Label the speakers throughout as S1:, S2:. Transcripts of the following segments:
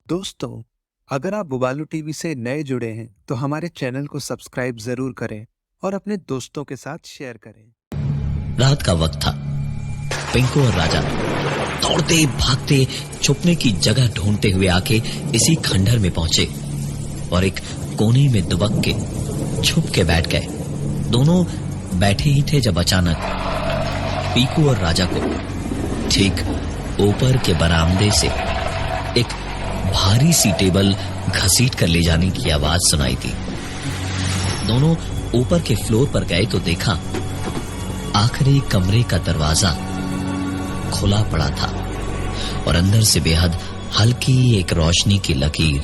S1: दोस्तों, अगर आप बुबालू टीवी से नए जुड़े हैं तो हमारे चैनल को सब्सक्राइब जरूर करें और अपने दोस्तों के साथ शेयर करें।
S2: रात का वक्त था। पिंकू और राजा दौड़ते भागते छुपने की जगह ढूंढते हुए आके इसी खंडहर में पहुंचे और एक कोने में दुबक के छुप के बैठ गए। दोनों बैठे ही थे जब अचानक पीकू और राजा को ठीक ऊपर के बरामदे से एक भारी सी टेबल घसीट कर ले जाने की आवाज सुनाई दी। दोनों ऊपर के फ्लोर पर गए तो देखा आखिरी कमरे का दरवाजा खुला पड़ा था और अंदर से बेहद हल्की एक रोशनी की लकीर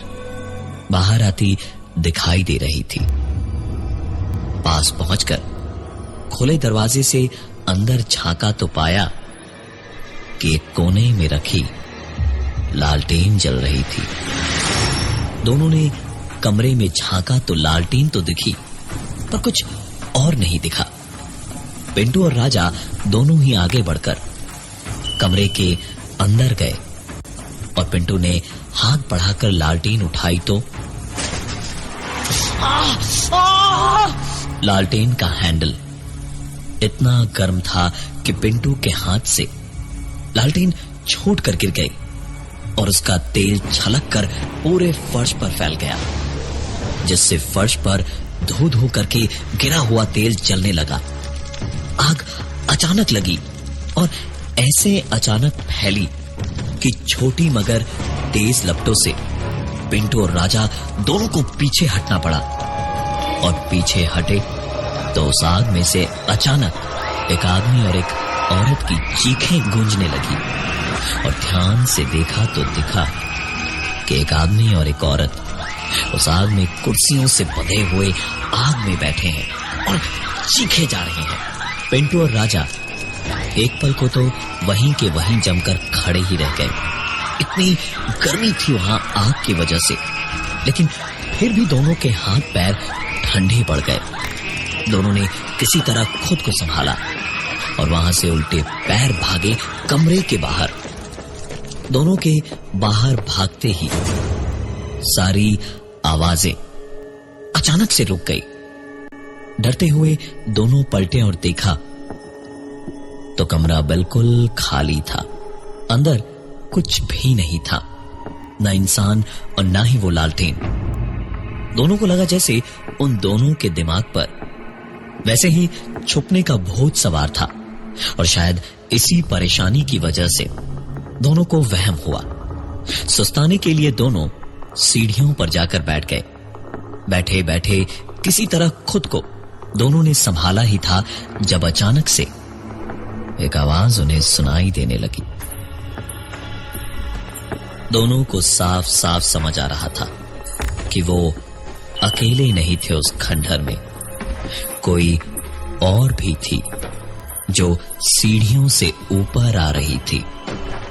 S2: बाहर आती दिखाई दे रही थी। पास पहुंचकर खुले दरवाजे से अंदर झांका तो पाया कि एक कोने में रखी लालटेन जल रही थी। दोनों ने कमरे में झांका तो लालटेन तो दिखी पर कुछ और नहीं दिखा। पिंटू और राजा दोनों ही आगे बढ़कर कमरे के अंदर गए और पिंटू ने हाथ बढ़ाकर लालटेन उठाई तो लालटेन का हैंडल इतना गर्म था कि पिंटू के हाथ से लालटेन छूट कर गिर गई और उसका तेल छलक कर पूरे फर्श पर फैल गया, जिससे फर्श पर धो धो करके गिरा हुआ तेल जलने लगा। आग अचानक लगी और ऐसे अचानक फैली कि छोटी मगर तेज लपटों से पिंटू और राजा दोनों को पीछे हटना पड़ा और पीछे हटे तो उस आग में से अचानक एक आदमी और एक औरत की चीखें गूंजने लगी और ध्यान से देखा तो दिखा कि एक आदमी और एक औरत उस आग में कुर्सियों से बंधे हुए आग में बैठे हैं और चीखे जा रहे हैं। पिंटू और राजा एक पल को तो वहीं के वहीं जमकर खड़े ही रह गए। इतनी गर्मी थी वहां आग की वजह से, लेकिन फिर भी दोनों के हाथ पैर ठंडे पड़ गए। दोनों ने किसी तरह खुद को संभाला और वहां से उल्टे पैर भागे कमरे के बाहर। दोनों के बाहर भागते ही सारी आवाजें अचानक से रुक गई। डरते हुए दोनों पलटे और देखा तो कमरा बिल्कुल खाली था। अंदर कुछ भी नहीं था, ना इंसान और ना ही वो लालटेन। दोनों को लगा जैसे उन दोनों के दिमाग पर वैसे ही छुपने का भूत सवार था और शायद इसी परेशानी की वजह से दोनों को वहम हुआ। सुस्ताने के लिए दोनों सीढ़ियों पर जाकर बैठ गए। बैठे बैठे किसी तरह खुद को दोनों ने संभाला ही था जब अचानक से एक आवाज उन्हें सुनाई देने लगी। दोनों को साफ साफ समझ आ रहा था कि वो अकेले नहीं थे उस खंडहर में, कोई और भी थी जो सीढ़ियों से ऊपर आ रही थी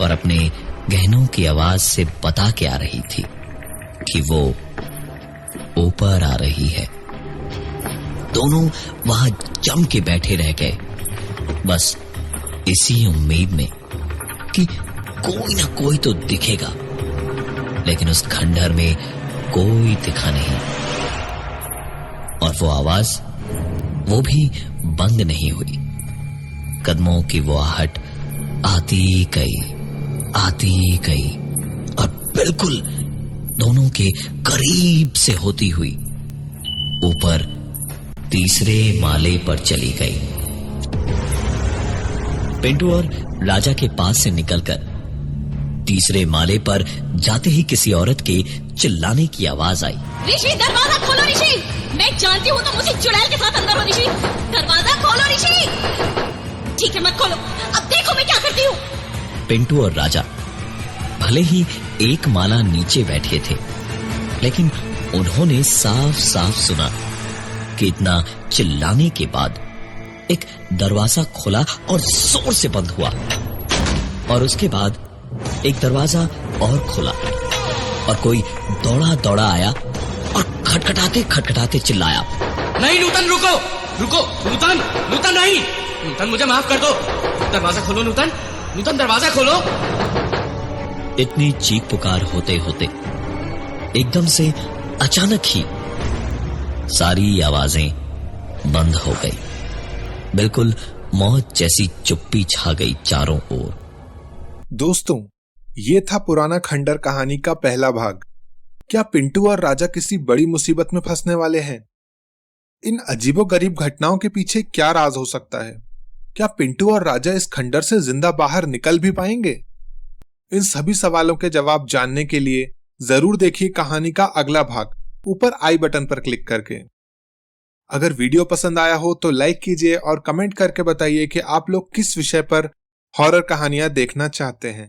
S2: और अपने गहनों की आवाज से बता के आ रही थी कि वो ऊपर आ रही है। दोनों वहां जम के बैठे रह गए, बस इसी उम्मीद में कि कोई ना कोई तो दिखेगा, लेकिन उस खंडहर में कोई दिखा नहीं और वो आवाज वो भी बंद नहीं हुई। कदमों की वो आहट आती गई और बिल्कुल दोनों के करीब से होती हुई ऊपर तीसरे माले पर चली गई। पिंटू और राजा के पास से निकलकर तीसरे माले पर जाते ही किसी औरत के चिल्लाने की आवाज आई।
S3: ऋषि, दरवाजा खोलो ऋषि, मैं जानती हूँ तुम उसी चुड़ैल के साथ अंदर हो ऋषि, दरवाजा खोलो ऋषि। ठीक है मत खोलो, अब देखो मैं क्या करती हूँ।
S2: पिंटू और राजा भले ही एक माला नीचे बैठे थे, लेकिन उन्होंने साफ साफ सुना कि इतना चिल्लाने के बाद एक दरवाजा खुला और जोर से बंद हुआ और उसके बाद एक दरवाजा और खुला और कोई दौड़ा दौड़ा आया और खटखटाते खटखटाते चिल्लाया,
S4: नहीं नूतन, रुको रुको, नूतन नहीं, नूतन मुझे माफ कर दो, दरवाजा खोलो नूतन, दरवाजा खोलो।
S2: इतनी चीख पुकार होते होते एकदम से अचानक ही सारी आवाजें बंद हो गई। बिल्कुल मौत जैसी चुप्पी छा गई चारों ओर।
S5: दोस्तों, ये था पुराना खंडर कहानी का पहला भाग। क्या पिंटू और राजा किसी बड़ी मुसीबत में फंसने वाले हैं? इन अजीबोगरीब घटनाओं के पीछे क्या राज हो सकता है? क्या पिंटू और राजा इस खंडर से जिंदा बाहर निकल भी पाएंगे? इन सभी सवालों के जवाब जानने के लिए जरूर देखिए कहानी का अगला भाग ऊपर आई बटन पर क्लिक करके। अगर वीडियो पसंद आया हो तो लाइक कीजिए और कमेंट करके बताइए कि आप लोग किस विषय पर हॉरर कहानियां देखना चाहते हैं।